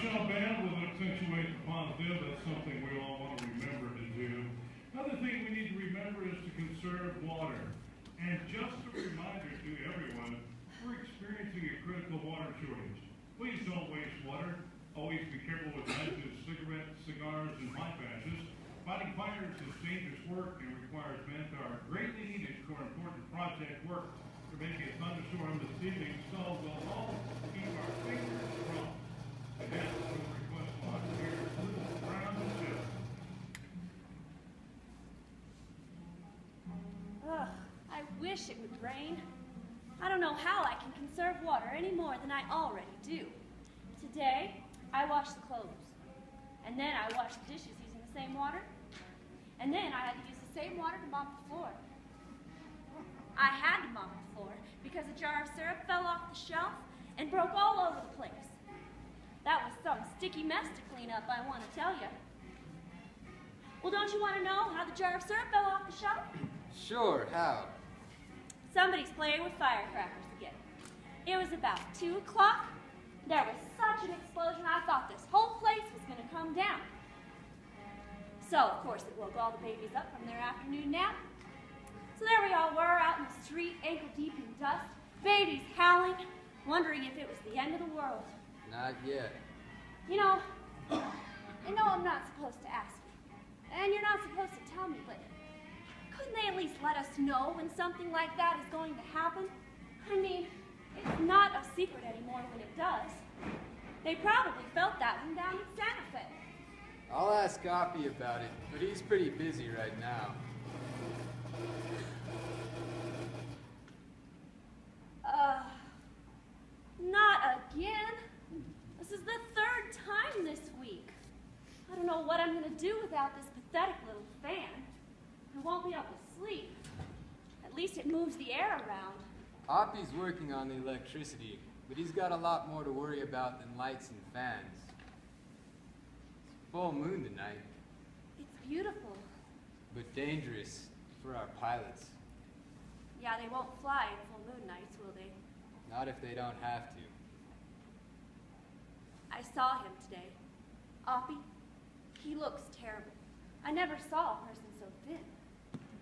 shall band will accentuate the positive. That's something we all want to remember to do. Another thing we need to remember is to conserve water. And just a reminder to everyone, we're experiencing a critical water shortage. Please don't waste water. Always be careful with matches, cigarettes, cigars, and pipe ashes. Fighting fires is dangerous work and requires manpower greatly needed for important project work. To make a thunderstorm this evening, so we'll all keep our fingers crossed. And that's what the request log here is around the show. Ugh, I wish it would rain. I don't know how I can conserve water any more than I already do. Today, I washed the clothes. And then I washed the dishes using the same water. And then I had to use the same water to mop the floor. I had to mop the floor because a jar of syrup fell off the shelf and broke all over the place. That was some sticky mess to clean up, I want to tell you. Well, don't you want to know how the jar of syrup fell off the shelf? Sure, how? Somebody's playing with firecrackers again. It was about 2 o'clock. There was such an explosion, I thought this whole place was going to come down. So, of course, it woke all the babies up from their afternoon nap. So there we all were out in the street, ankle deep in dust, babies howling, wondering if it was the end of the world. Not yet. You know, I know I'm not supposed to ask you, and you're not supposed to tell me, but couldn't they at least let us know when something like that is going to happen? I mean, it's not a secret anymore when it does. They probably felt that one down in Santa Fe. I'll ask Oppie about it, but he's pretty busy right now. Not again. This is the 3rd time this week. I don't know what I'm going to do without this pathetic little fan. I won't be able to sleep. At least it moves the air around. Oppie's working on the electricity, but he's got a lot more to worry about than lights and fans. It's full moon tonight. It's beautiful. But dangerous for our pilots. Yeah, they won't fly in full moon nights, will they? Not if they don't have to. I saw him today. Oppie, he looks terrible. I never saw a person so thin.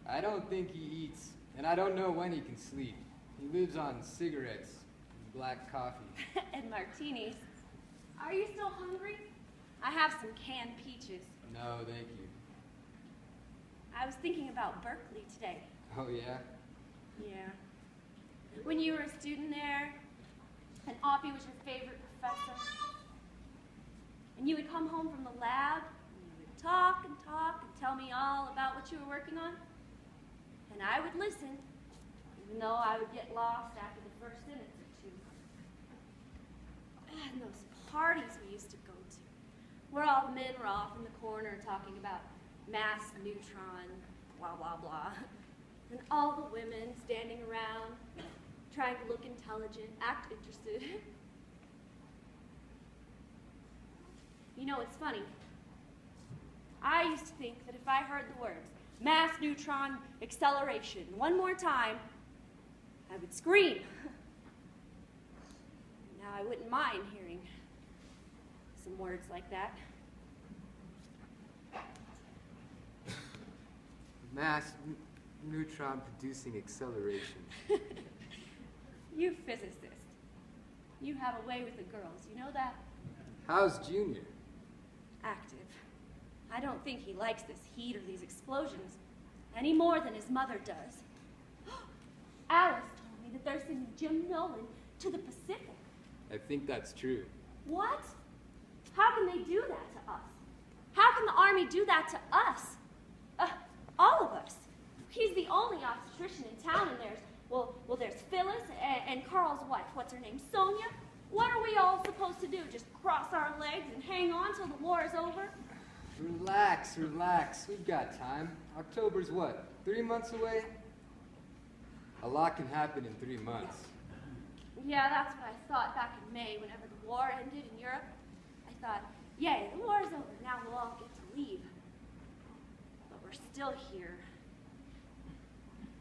I don't think he eats, and I don't know when he can sleep. He lives on cigarettes and black coffee. And martinis. Are you still hungry? I have some canned peaches. No, thank you. I was thinking about Berkeley today. Oh, yeah? Yeah. When you were a student there, and Oppie was your favorite professor, and you would come home from the lab, and you would talk and tell me all about what you were working on, and I would listen, even though I would get lost after the first sentence or two. And those parties we used to go to, where all the men were off in the corner talking about mass neutron, blah, blah, blah. And all the women standing around, trying to look intelligent, act interested. You know, it's funny. I used to think that if I heard the words, mass neutron acceleration, one more time, I would scream. Now I wouldn't mind hearing some words like that. Mass neutron producing acceleration. You physicists. You have a way with the girls, you know that? How's Junior? Active. I don't think he likes this heat or these explosions any more than his mother does. Alice told me that they're sending Jim Nolan to the Pacific. I think that's true. What? How can they do that to us? How can the Army do that to us? All of us. He's the only obstetrician in town, and there's Phyllis and Carl's wife. What's her name? Sonia? What are we all supposed to do? Just cross our legs and hang on till the war is over? Relax, relax. We've got time. October's what, 3 months away? A lot can happen in 3 months. Yeah, that's what I thought back in May whenever the war ended in Europe. I thought, yay, the war's over. Now we'll all get to leave. But we're still here.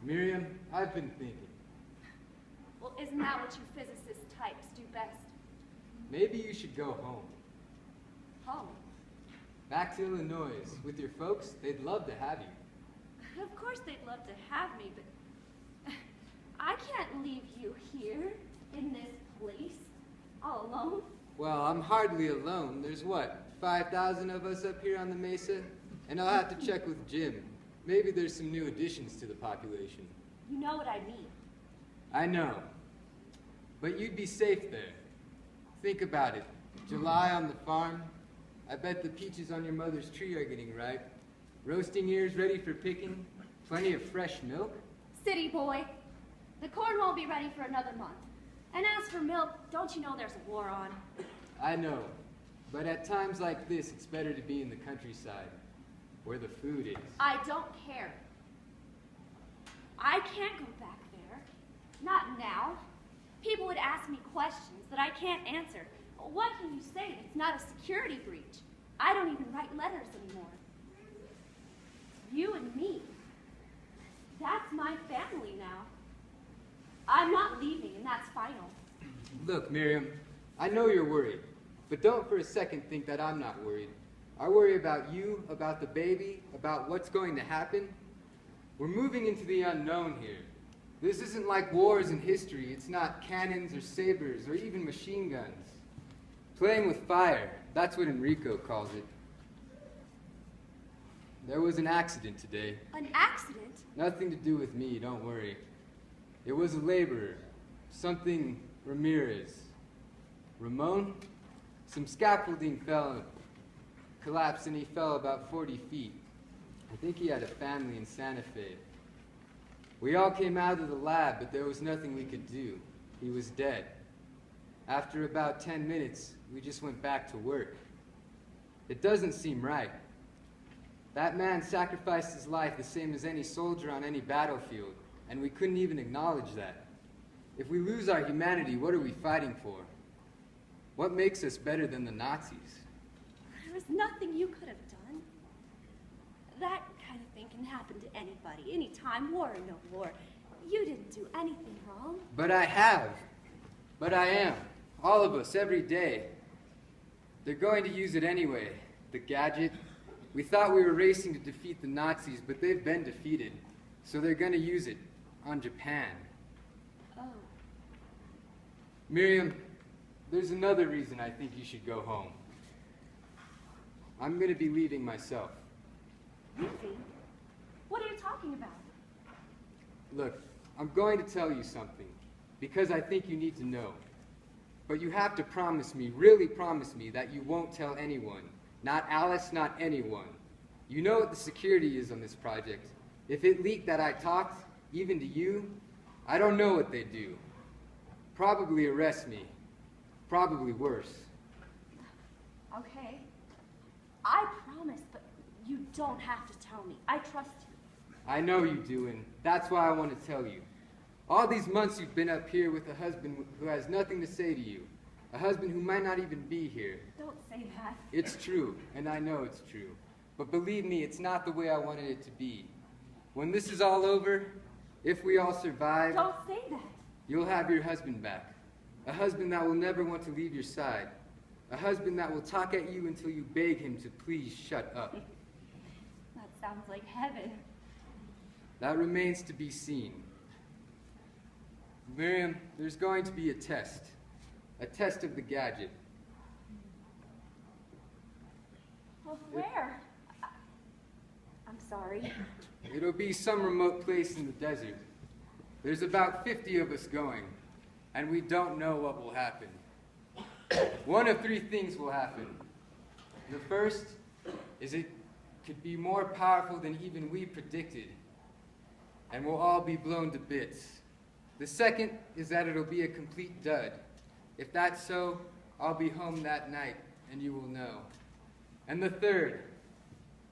Miriam, I've been thinking. Well, isn't that what you physicist types do best? Maybe you should go home. home. Back to Illinois. With your folks, they'd love to have you. Of course they'd love to have me, but I can't leave you here in this place all alone. Well, I'm hardly alone. There's what, 5,000 of us up here on the mesa? And I'll have to check with Jim. Maybe there's some new additions to the population. You know what I mean. I know. But you'd be safe there. Think about it. July on the farm. I bet the peaches on your mother's tree are getting ripe. Roasting ears ready for picking. Plenty of fresh milk. City boy, the corn won't be ready for another month. And as for milk, don't you know there's a war on? I know. But at times like this, it's better to be in the countryside, where the food is. I don't care. I can't go back there. Not now. People would ask me questions that I can't answer. What can you say that's not a security breach? I don't even write letters anymore. You and me. That's my family now. I'm not leaving, and that's final. Look, Miriam, I know you're worried, but don't for a second think that I'm not worried. I worry about you, about the baby, about what's going to happen. We're moving into the unknown here. This isn't like wars in history. It's not cannons or sabers or even machine guns. Playing with fire, that's what Enrico calls it. There was an accident today. An accident? Nothing to do with me, don't worry. It was a laborer, something Ramirez. Ramon? Some scaffolding collapsed and he fell about 40 feet. I think he had a family in Santa Fe. We all came out of the lab, but there was nothing we could do. He was dead. After about 10 minutes, we just went back to work. It doesn't seem right. That man sacrificed his life the same as any soldier on any battlefield, and we couldn't even acknowledge that. If we lose our humanity, what are we fighting for? What makes us better than the Nazis? There was nothing you could have done. That kind of thing can happen to anybody, anytime, war or no war. You didn't do anything wrong. But I have. But I am. All of us, every day. They're going to use it anyway, the gadget. We thought we were racing to defeat the Nazis, but they've been defeated. So they're going to use it on Japan. Oh. Miriam, there's another reason I think you should go home. I'm going to be leaving myself. Leaving? What are you talking about? Look, I'm going to tell you something, because I think you need to know. But you have to promise me, really promise me, that you won't tell anyone. Not Alice, not anyone. You know what the security is on this project. If it leaked that I talked, even to you, I don't know what they'd do. Probably arrest me. Probably worse. Okay. I promise, but you don't have to tell me. I trust you. I know you do, and that's why I want to tell you. All these months you've been up here with a husband who has nothing to say to you. A husband who might not even be here. Don't say that. It's true, and I know it's true. But believe me, it's not the way I wanted it to be. When this is all over, if we all survive, Don't say that. you'll have your husband back. A husband that will never want to leave your side. A husband that will talk at you until you beg him to please shut up. That sounds like heaven. That remains to be seen. Miriam, there's going to be a test. A test of the gadget. Well, where? I'm sorry. It'll be some remote place in the desert. There's about 50 of us going, and we don't know what will happen. One of three things will happen. The first is it could be more powerful than even we predicted, and we'll all be blown to bits. The second is that it'll be a complete dud. If that's so, I'll be home that night, and you will know. And the third,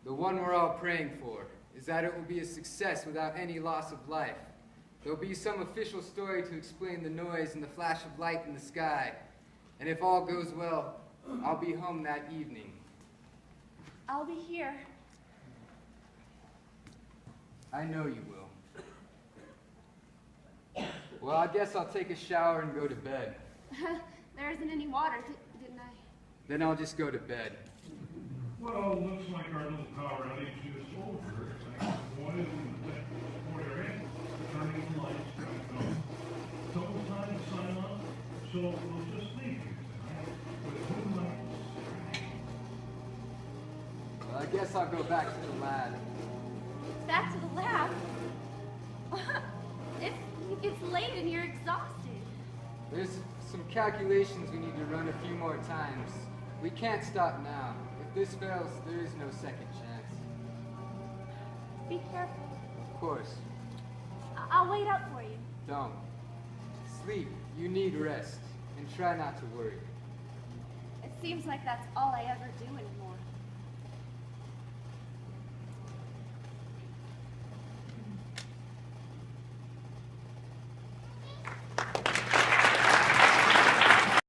the one we're all praying for, is that it will be a success without any loss of life. There'll be some official story to explain the noise and the flash of light in the sky. And if all goes well, I'll be home that evening. I'll be here. I know you will. Well, I guess I'll take a shower and go to bed. There isn't any water, didn't I? Then I'll just go to bed. Well, looks like our little power outage is over. Thanks to Boyd and the tech support area, turning the lights back on. Double time to sign off, so we'll just leave you tonight with two lights. Well, I guess I'll go back to the lab. Back to the lab? It's late and you're exhausted. There's some calculations we need to run a few more times. We can't stop now. If this fails, there is no second chance. Be careful. Of course. I'll wait out for you. Don't. Sleep. You need rest. And try not to worry. It seems like that's all I ever do anymore.